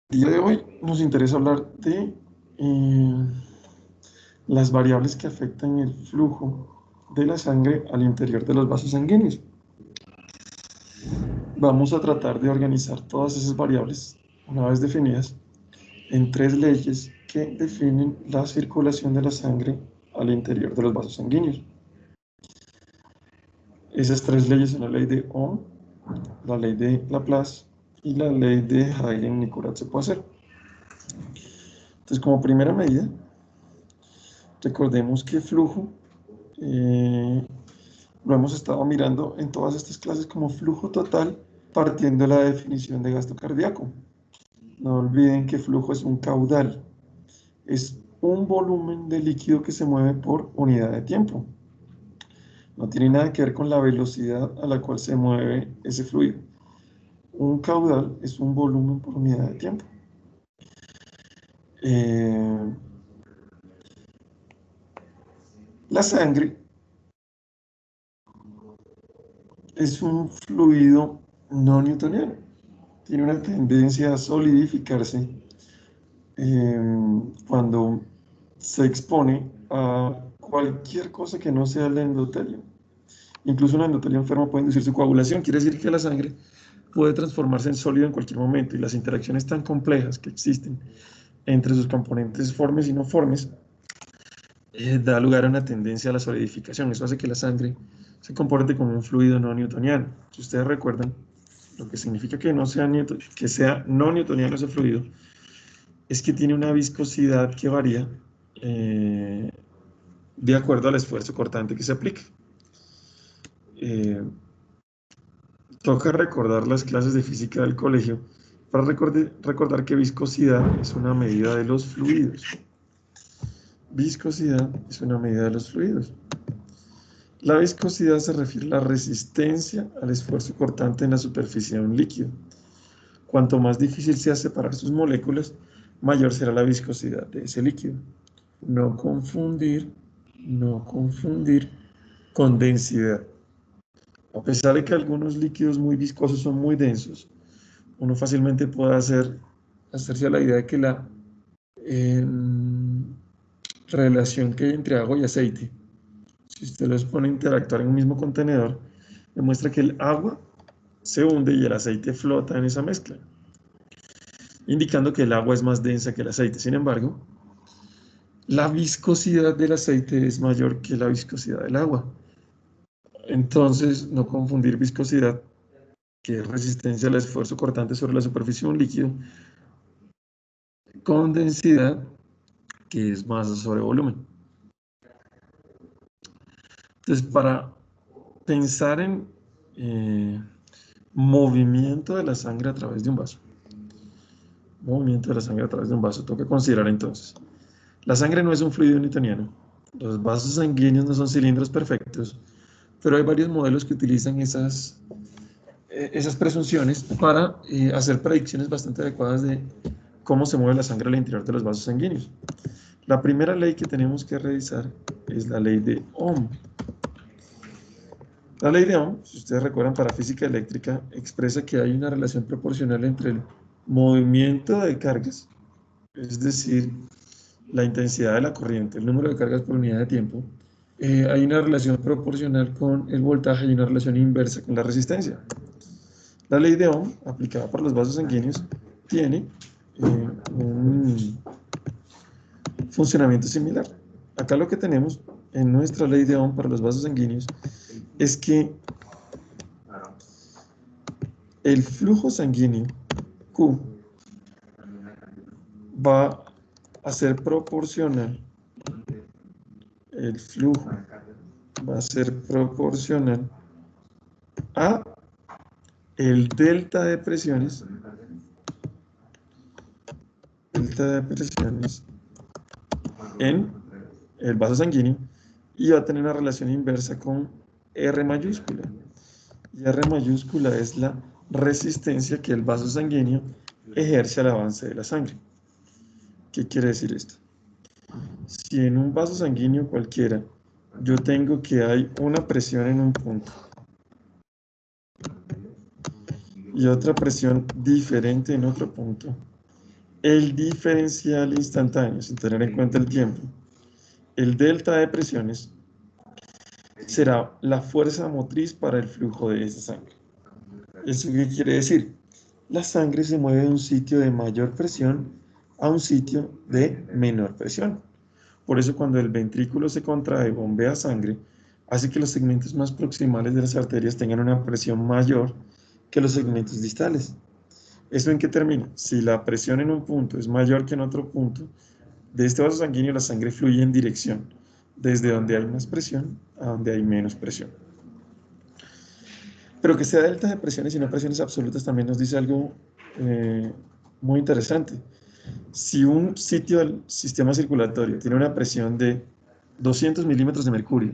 El día de hoy nos interesa hablar de las variables que afectan el flujo de la sangre al interior de los vasos sanguíneos. Vamos a tratar de organizar todas esas variables, una vez definidas, en tres leyes que definen la circulación de la sangre al interior de los vasos sanguíneos. Esas tres leyes son la ley de Ohm, la ley de Laplace y la ley de Hagen-Nicoraz-Sepuasser. Entonces, como primera medida, recordemos que flujo lo hemos estado mirando en todas estas clases como flujo total, partiendo de la definición de gasto cardíaco. No olviden que flujo es un caudal, es un volumen de líquido que se mueve por unidad de tiempo. No tiene nada que ver con la velocidad a la cual se mueve ese fluido. Un caudal es un volumen por unidad de tiempo. La sangre es un fluido no newtoniano. Tiene una tendencia a solidificarse cuando se expone a cualquier cosa que no sea el endotelio. Incluso un endotelio enfermo puede inducir su coagulación. Quiere decir que la sangre puede transformarse en sólido en cualquier momento, y las interacciones tan complejas que existen entre sus componentes formes y no formes da lugar a una tendencia a la solidificación. Eso hace que la sangre se comporte como un fluido no newtoniano. Si ustedes recuerdan, lo que significa que sea no newtoniano ese fluido es que tiene una viscosidad que varía de acuerdo al esfuerzo cortante que se aplique. Toca recordar las clases de física del colegio para recordar que viscosidad es una medida de los fluidos. Viscosidad es una medida de los fluidos. La viscosidad se refiere a la resistencia al esfuerzo cortante en la superficie de un líquido. Cuanto más difícil sea separar sus moléculas, mayor será la viscosidad de ese líquido. No confundir con densidad. A pesar de que algunos líquidos muy viscosos son muy densos, uno fácilmente puede hacerse a la idea de que la relación que hay entre agua y aceite, si usted los pone a interactuar en un mismo contenedor, demuestra que el agua se hunde y el aceite flota en esa mezcla, indicando que el agua es más densa que el aceite. Sin embargo, la viscosidad del aceite es mayor que la viscosidad del agua. Entonces, no confundir viscosidad, que es resistencia al esfuerzo cortante sobre la superficie de un líquido, con densidad, que es masa sobre volumen. Entonces, para pensar en movimiento de la sangre a través de un vaso, toca considerar entonces, la sangre no es un fluido newtoniano, los vasos sanguíneos no son cilindros perfectos, pero hay varios modelos que utilizan esas presunciones para hacer predicciones bastante adecuadas de cómo se mueve la sangre al interior de los vasos sanguíneos. La primera ley que tenemos que revisar es la ley de Ohm. La ley de Ohm, si ustedes recuerdan, para física eléctrica, expresa que hay una relación proporcional entre el movimiento de cargas, es decir, la intensidad de la corriente, el número de cargas por unidad de tiempo. Hay una relación proporcional con el voltaje y una relación inversa con la resistencia. La ley de Ohm, aplicada para los vasos sanguíneos, tiene un funcionamiento similar. Acá lo que tenemos en nuestra ley de Ohm para los vasos sanguíneos es que el flujo sanguíneo Q va a ser proporcional, el flujo va a ser proporcional a el delta de presiones en el vaso sanguíneo, y va a tener una relación inversa con R mayúscula. Y R mayúscula es la resistencia que el vaso sanguíneo ejerce al avance de la sangre. ¿Qué quiere decir esto? Si en un vaso sanguíneo cualquiera yo tengo que hay una presión en un punto y otra presión diferente en otro punto, el diferencial instantáneo, sin tener en cuenta el tiempo, el delta de presiones, será la fuerza motriz para el flujo de esa sangre. ¿Eso qué quiere decir? La sangre se mueve de un sitio de mayor presión a un sitio de menor presión. Por eso cuando el ventrículo se contrae, bombea sangre, hace que los segmentos más proximales de las arterias tengan una presión mayor que los segmentos distales. ¿Eso en qué termina? Si la presión en un punto es mayor que en otro punto, de este vaso sanguíneo la sangre fluye en dirección, desde donde hay más presión a donde hay menos presión. Pero que sea delta de presiones y no presiones absolutas también nos dice algo muy interesante. Si un sitio del sistema circulatorio tiene una presión de 200 milímetros de mercurio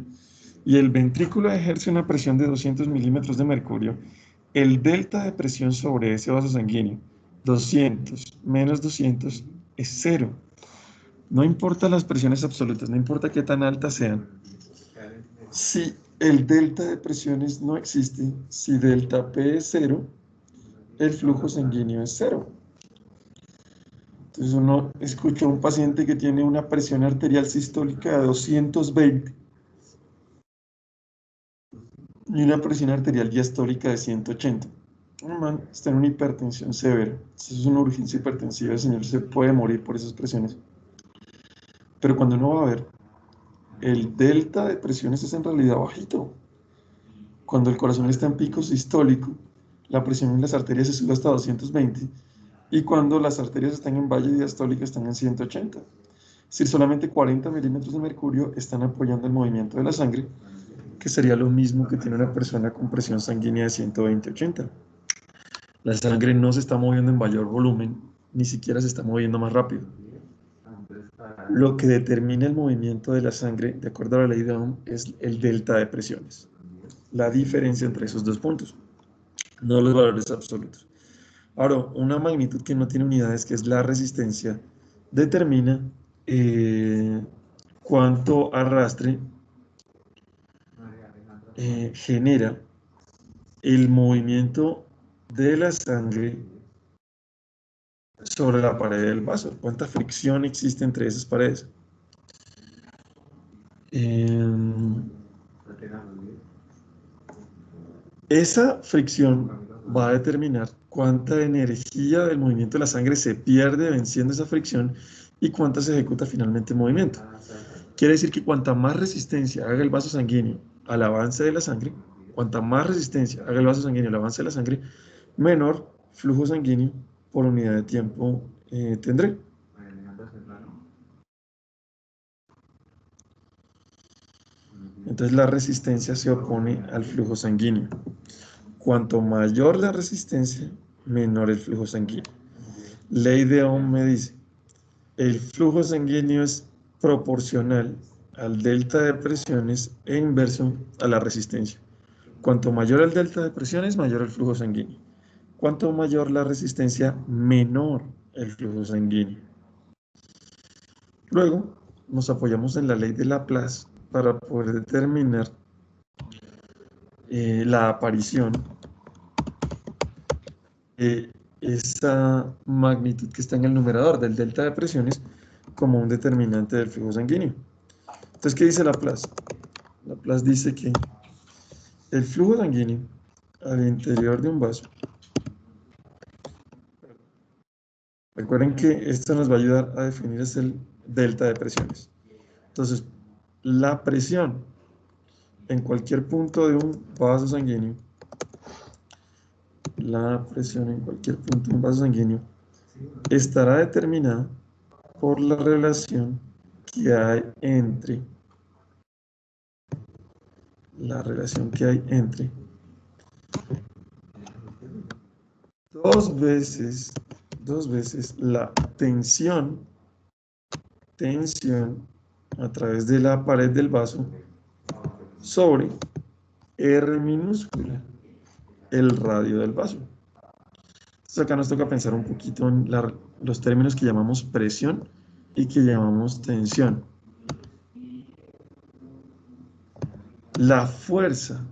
y el ventrículo ejerce una presión de 200 milímetros de mercurio, el delta de presión sobre ese vaso sanguíneo, 200 menos 200, es cero. No importa las presiones absolutas, no importa qué tan altas sean. Si el delta de presiones no existe, si delta P es cero, el flujo sanguíneo es cero. Entonces uno escucha a un paciente que tiene una presión arterial sistólica de 220 y una presión arterial diastólica de 180. Un man está en una hipertensión severa. Si es una urgencia hipertensiva, el señor se puede morir por esas presiones. Pero cuando uno va a ver, el delta de presiones es en realidad bajito. Cuando el corazón está en pico sistólico, la presión en las arterias se sube hasta 220 y cuando las arterias están en valle diastólica están en 180. Es decir, solamente 40 milímetros de mercurio están apoyando el movimiento de la sangre, que sería lo mismo que tiene una persona con presión sanguínea de 120-80. La sangre no se está moviendo en mayor volumen, ni siquiera se está moviendo más rápido. Lo que determina el movimiento de la sangre, de acuerdo a la ley de Ohm, es el delta de presiones. La diferencia entre esos dos puntos, no los valores absolutos. Ahora, una magnitud que no tiene unidades, que es la resistencia, determina cuánto arrastre genera el movimiento de la sangre sobre la pared del vaso, cuánta fricción existe entre esas paredes. Esa fricción va a determinar cuánta energía del movimiento de la sangre se pierde venciendo esa fricción y cuánta se ejecuta finalmente en movimiento. Quiere decir que cuanta más resistencia haga el vaso sanguíneo al avance de la sangre, cuanta más resistencia haga el vaso sanguíneo al avance de la sangre, menor flujo sanguíneo por unidad de tiempo tendré. Entonces la resistencia se opone al flujo sanguíneo. Cuanto mayor la resistencia, menor el flujo sanguíneo. Ley de Ohm me dice, el flujo sanguíneo es proporcional al delta de presiones e inverso a la resistencia. Cuanto mayor el delta de presiones, mayor el flujo sanguíneo. Cuanto mayor la resistencia, menor el flujo sanguíneo. Luego, nos apoyamos en la ley de Laplace para poder determinar la aparición de esa magnitud que está en el numerador del delta de presiones como un determinante del flujo sanguíneo. Entonces, ¿qué dice Laplace? Laplace dice que el flujo sanguíneo al interior de un vaso, recuerden que esto nos va a ayudar a definir el delta de presiones. Entonces, la presión en cualquier punto de un vaso sanguíneo, la presión en cualquier punto de un vaso sanguíneo estará determinada por la relación que hay entre dos veces la tensión a través de la pared del vaso sobre R minúscula, el radio del vaso. Entonces acá nos toca pensar un poquito en los términos que llamamos presión y que llamamos tensión. La fuerza,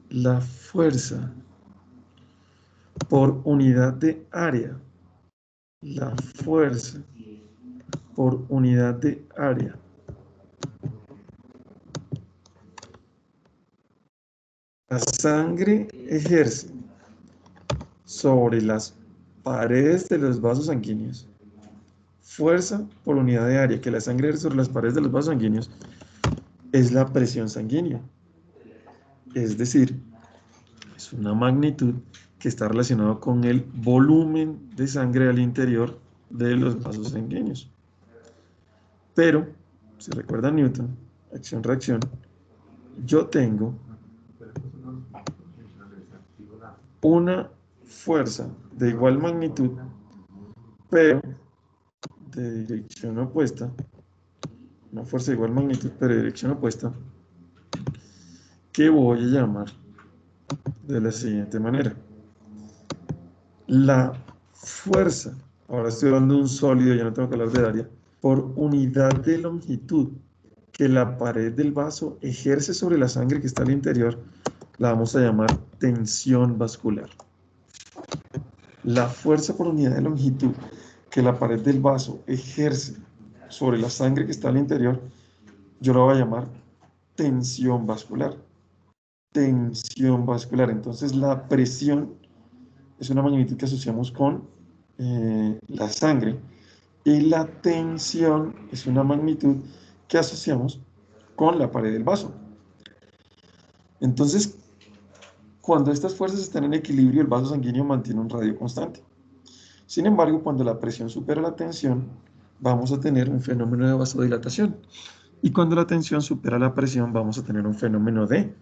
la fuerza por unidad de área. La fuerza por unidad de área. La sangre ejerce sobre las paredes de los vasos sanguíneos. Fuerza por unidad de área que la sangre ejerce sobre las paredes de los vasos sanguíneos es la presión sanguínea. Es decir, es una magnitud que está relacionada con el volumen de sangre al interior de los vasos sanguíneos. Pero, si recuerdan Newton, acción-reacción, yo tengo una fuerza de igual magnitud, pero de dirección opuesta, una fuerza de igual magnitud, pero de dirección opuesta, que voy a llamar de la siguiente manera. La fuerza, ahora estoy hablando de un sólido, ya no tengo que hablar del área, por unidad de longitud que la pared del vaso ejerce sobre la sangre que está al interior, la vamos a llamar tensión vascular. La fuerza por unidad de longitud que la pared del vaso ejerce sobre la sangre que está al interior, yo la voy a llamar tensión vascular. Tensión vascular. Entonces la presión es una magnitud que asociamos con la sangre y la tensión es una magnitud que asociamos con la pared del vaso. Entonces, cuando estas fuerzas están en equilibrio, el vaso sanguíneo mantiene un radio constante. Sin embargo, cuando la presión supera la tensión, vamos a tener un fenómeno de vasodilatación. Y cuando la tensión supera la presión, vamos a tener un fenómeno de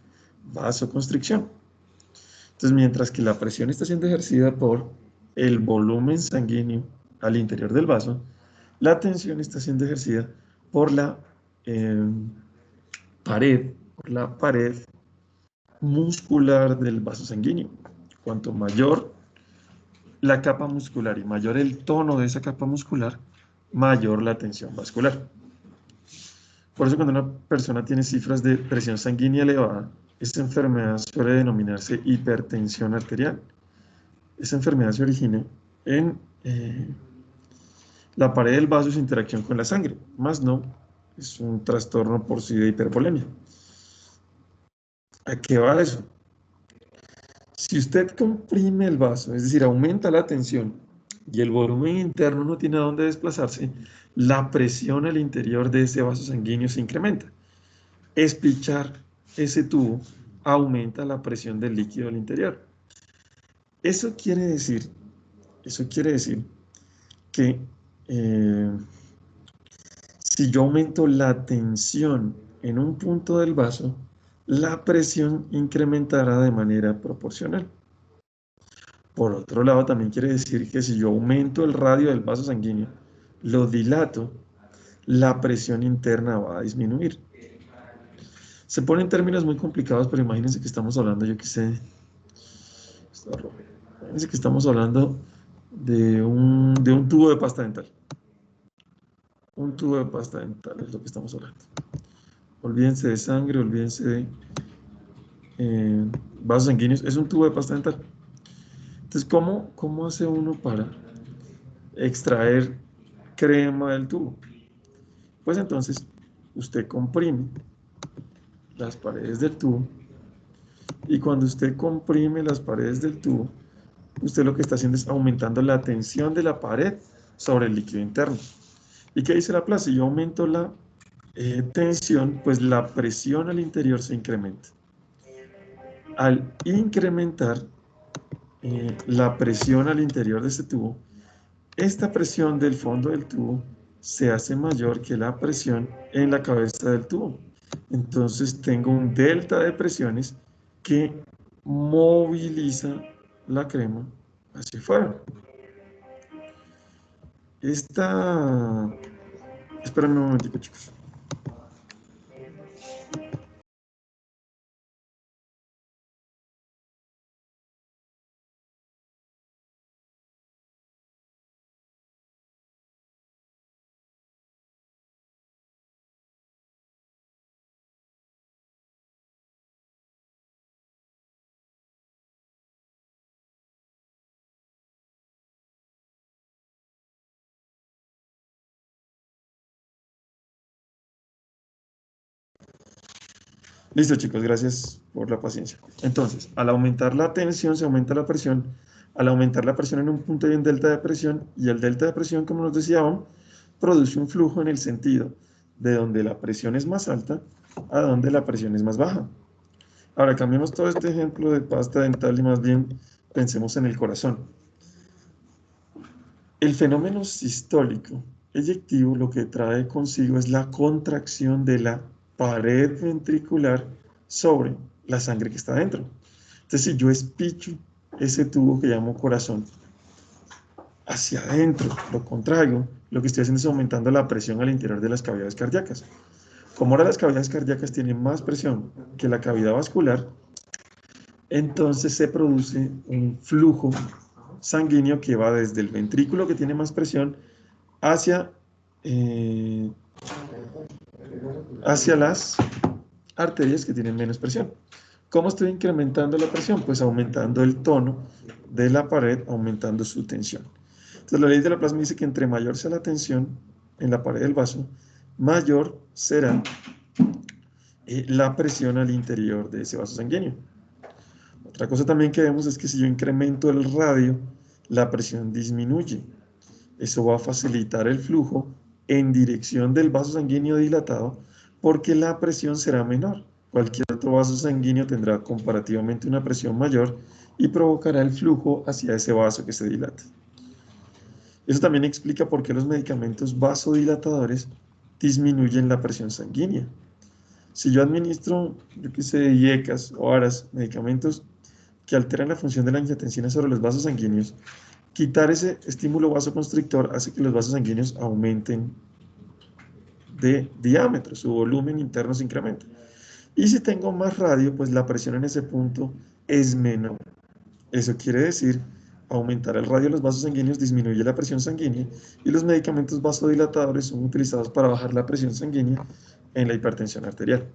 vasoconstricción. Entonces, mientras que la presión está siendo ejercida por el volumen sanguíneo al interior del vaso, la tensión está siendo ejercida por la pared muscular del vaso sanguíneo. Cuanto mayor la capa muscular y mayor el tono de esa capa muscular, mayor la tensión vascular. Por eso cuando una persona tiene cifras de presión sanguínea elevada, esta enfermedad suele denominarse hipertensión arterial. Esta enfermedad se origina en la pared del vaso y su interacción con la sangre, más no es un trastorno por sí de hipervolemia. ¿A qué va eso? Si usted comprime el vaso, es decir, aumenta la tensión y el volumen interno no tiene a dónde desplazarse, la presión al interior de ese vaso sanguíneo se incrementa. Espichar ese tubo aumenta la presión del líquido al interior. Eso quiere decir que si yo aumento la tensión en un punto del vaso, la presión incrementará de manera proporcional. Por otro lado, también quiere decir que si yo aumento el radio del vaso sanguíneo, lo dilato, la presión interna va a disminuir. Se ponen términos muy complicados, pero imagínense que estamos hablando, yo qué sé, imagínense que estamos hablando de un tubo de pasta dental. Un tubo de pasta dental es lo que estamos hablando. Olvídense de sangre, olvídense de vasos sanguíneos, es un tubo de pasta dental. Entonces, ¿cómo hace uno para extraer crema del tubo? Pues entonces, usted comprime las paredes del tubo y cuando usted comprime las paredes del tubo, usted lo que está haciendo es aumentando la tensión de la pared sobre el líquido interno. ¿Y qué dice la plaza? Si yo aumento la tensión, pues la presión al interior se incrementa. Al incrementar la presión al interior de este tubo, esta presión del fondo del tubo se hace mayor que la presión en la cabeza del tubo. Entonces tengo un delta de presiones que moviliza la crema hacia afuera. Espérenme un momentico, chicos. Listo, chicos, gracias por la paciencia. Entonces, al aumentar la tensión, se aumenta la presión. Al aumentar la presión en un punto hay un delta de presión, y el delta de presión, como nos decíamos, produce un flujo en el sentido de donde la presión es más alta a donde la presión es más baja. Ahora, cambiemos todo este ejemplo de pasta dental y más bien pensemos en el corazón. El fenómeno sistólico eyectivo lo que trae consigo es la contracción de la pared ventricular sobre la sangre que está dentro. Entonces, si yo espicho ese tubo que llamo corazón hacia adentro, lo contraigo, lo que estoy haciendo es aumentando la presión al interior de las cavidades cardíacas. Como ahora las cavidades cardíacas tienen más presión que la cavidad vascular, entonces se produce un flujo sanguíneo que va desde el ventrículo que tiene más presión hacia, eh, hacia las arterias que tienen menos presión. ¿Cómo estoy incrementando la presión? Pues aumentando el tono de la pared, aumentando su tensión. Entonces la ley de Laplace me dice que entre mayor sea la tensión en la pared del vaso, mayor será la presión al interior de ese vaso sanguíneo. Otra cosa también que vemos es que si yo incremento el radio, la presión disminuye. Eso va a facilitar el flujo en dirección del vaso sanguíneo dilatado porque la presión será menor. Cualquier otro vaso sanguíneo tendrá comparativamente una presión mayor y provocará el flujo hacia ese vaso que se dilata. Eso también explica por qué los medicamentos vasodilatadores disminuyen la presión sanguínea. Si yo administro, yo qué sé, IECAS o ARAS, medicamentos que alteran la función de la angiotensina sobre los vasos sanguíneos, quitar ese estímulo vasoconstrictor hace que los vasos sanguíneos aumenten de diámetro, su volumen interno se incrementa. Y si tengo más radio, pues la presión en ese punto es menor. Eso quiere decir, aumentar el radio de los vasos sanguíneos disminuye la presión sanguínea y los medicamentos vasodilatadores son utilizados para bajar la presión sanguínea en la hipertensión arterial.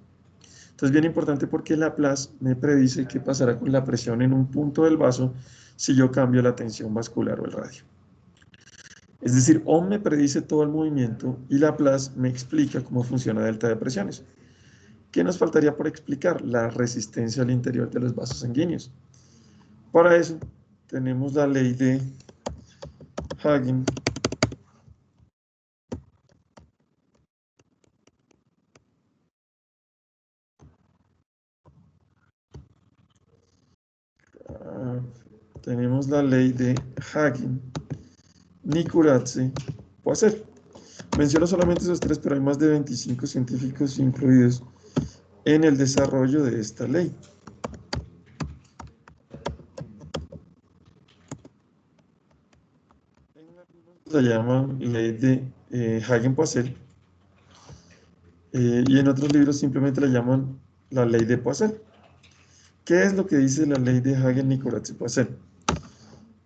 Entonces, bien importante porque Laplace me predice qué pasará con la presión en un punto del vaso si yo cambio la tensión vascular o el radio. Es decir, Ohm me predice todo el movimiento y Laplace me explica cómo funciona delta de presiones. ¿Qué nos faltaría por explicar? La resistencia al interior de los vasos sanguíneos. Para eso tenemos la ley de Hagen. Tenemos la ley de Hagen, Nikuradse, Poiseuille. Menciono solamente esos tres, pero hay más de 25 científicos incluidos en el desarrollo de esta ley. La llaman ley de Hagen-Poiseuille y en otros libros simplemente la llaman la ley de Poiseuille. ¿Qué es lo que dice la ley de Hagen-Nicorazzi-Poiseuille?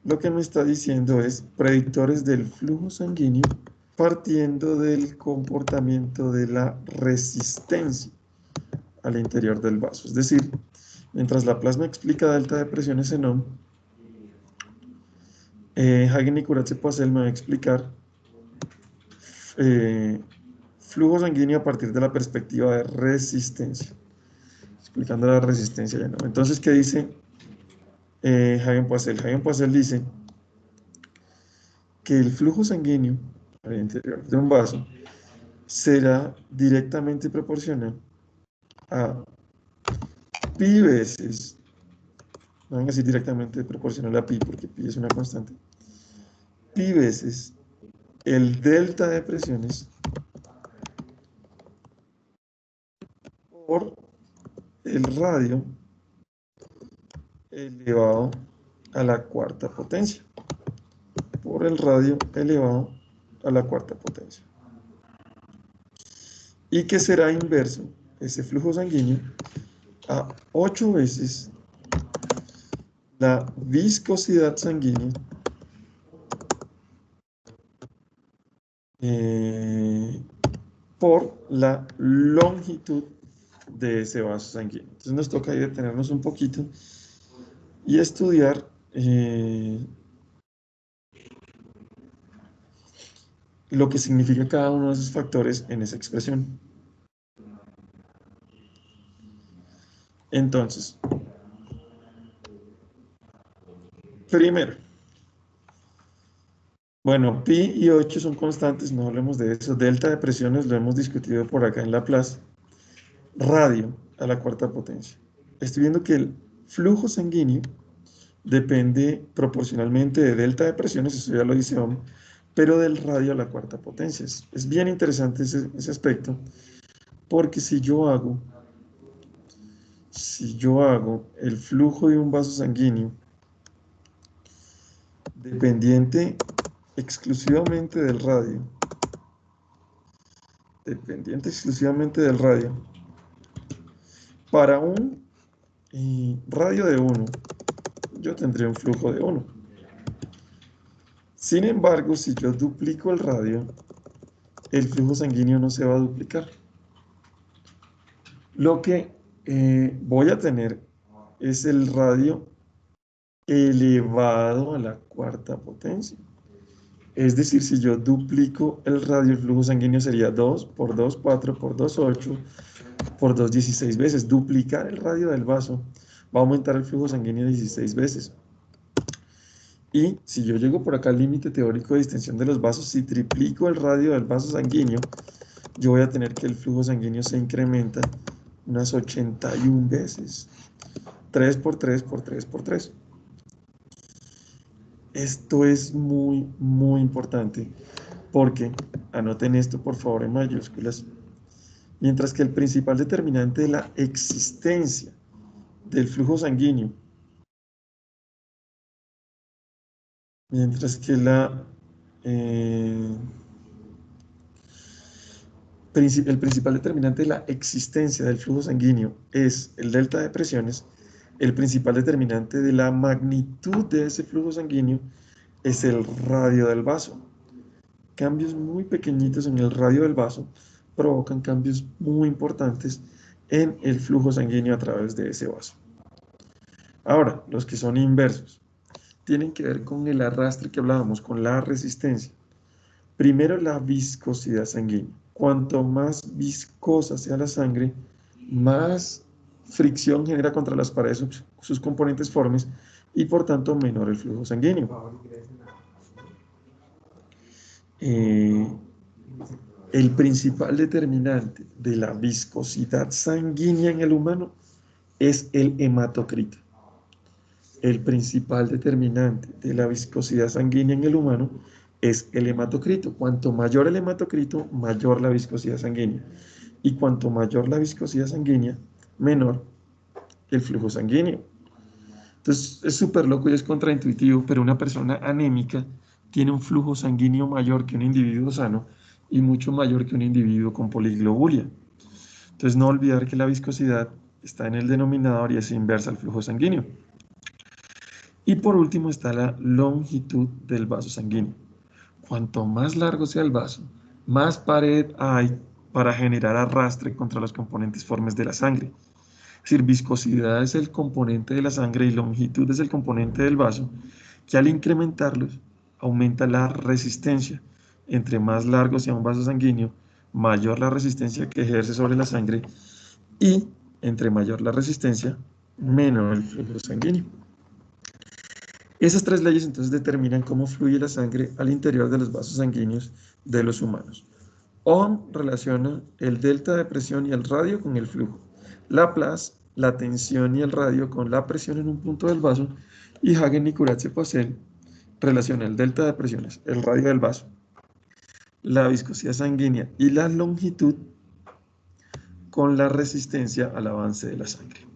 Lo que me está diciendo es predictores del flujo sanguíneo partiendo del comportamiento de la resistencia al interior del vaso. Es decir, mientras Laplace me explica delta de presiones en Ohm, Hagen-Nicorazzi-Poiseuille me va a explicar flujo sanguíneo a partir de la perspectiva de resistencia. Explicando la resistencia ya no. Entonces, ¿qué dice Hagen-Poiseuille? Hagen-Poiseuille dice que el flujo sanguíneo al interior de un vaso será directamente proporcional a pi veces, no van a decir directamente proporcional a pi porque pi es una constante, pi veces el delta de presiones por el radio elevado a la cuarta potencia. Por el radio elevado a la cuarta potencia. Y que será inverso ese flujo sanguíneo a 8 veces la viscosidad sanguínea por la longitud de ese vaso sanguíneo. Entonces nos toca ahí detenernos un poquito y estudiar lo que significa cada uno de esos factores en esa expresión. Entonces, primero, bueno, pi y 8 son constantes, no hablemos de eso. Delta de presiones lo hemos discutido por acá en Laplace. Radio a la cuarta potencia. Estoy viendo que el flujo sanguíneo depende proporcionalmente de delta de presiones, eso ya lo dice Ohm, pero del radio a la cuarta potencia. Es bien interesante ese aspecto, porque si yo hago el flujo de un vaso sanguíneo dependiente exclusivamente del radio, para un radio de 1, yo tendría un flujo de 1. Sin embargo, si yo duplico el radio, el flujo sanguíneo no se va a duplicar. Lo que voy a tener es el radio elevado a la cuarta potencia. Es decir, si yo duplico el radio, el flujo sanguíneo sería 2 por 2, 4 por 2, 8 por 2, 16 veces. Duplicar el radio del vaso va a aumentar el flujo sanguíneo 16 veces. Y si yo llego por acá al límite teórico de distensión de los vasos, si triplico el radio del vaso sanguíneo, yo voy a tener que el flujo sanguíneo se incrementa unas 81 veces. 3 por 3 por 3 por 3. Esto es muy, muy importante porque, anoten esto por favor en mayúsculas, mientras que el principal determinante de la existencia del flujo sanguíneo, mientras que el principal determinante de la existencia del flujo sanguíneo es el delta de presiones, el principal determinante de la magnitud de ese flujo sanguíneo es el radio del vaso. Cambios muy pequeñitos en el radio del vaso provocan cambios muy importantes en el flujo sanguíneo a través de ese vaso. Ahora, los que son inversos tienen que ver con el arrastre que hablábamos, con la resistencia. Primero, la viscosidad sanguínea. Cuanto más viscosa sea la sangre, más fricción genera contra las paredes sus componentes formes y por tanto menor el flujo sanguíneo. El principal determinante de la viscosidad sanguínea en el humano es el hematocrito. El principal determinante de la viscosidad sanguínea en el humano es el hematocrito. Cuanto mayor el hematocrito, mayor la viscosidad sanguínea. Y cuanto mayor la viscosidad sanguínea, menor el flujo sanguíneo. Entonces es súper loco y es contraintuitivo, pero una persona anémica tiene un flujo sanguíneo mayor que un individuo sano y mucho mayor que un individuo con poliglobulia. Entonces no olvidar que la viscosidad está en el denominador y es inversa al flujo sanguíneo. Y por último está la longitud del vaso sanguíneo. Cuanto más largo sea el vaso, más pared hay para generar arrastre contra los componentes formes de la sangre. Es decir, viscosidad es el componente de la sangre y longitud es el componente del vaso, que al incrementarlos aumenta la resistencia. Entre más largo sea un vaso sanguíneo, mayor la resistencia que ejerce sobre la sangre y entre mayor la resistencia, menor el flujo sanguíneo. Esas tres leyes entonces determinan cómo fluye la sangre al interior de los vasos sanguíneos de los humanos. Ohm relaciona el delta de presión y el radio con el flujo. Laplace, la tensión y el radio con la presión en un punto del vaso. Y Hagen y Kuratze-Poiseuille relaciona el delta de presiones, el radio del vaso, la viscosidad sanguínea y la longitud con la resistencia al avance de la sangre.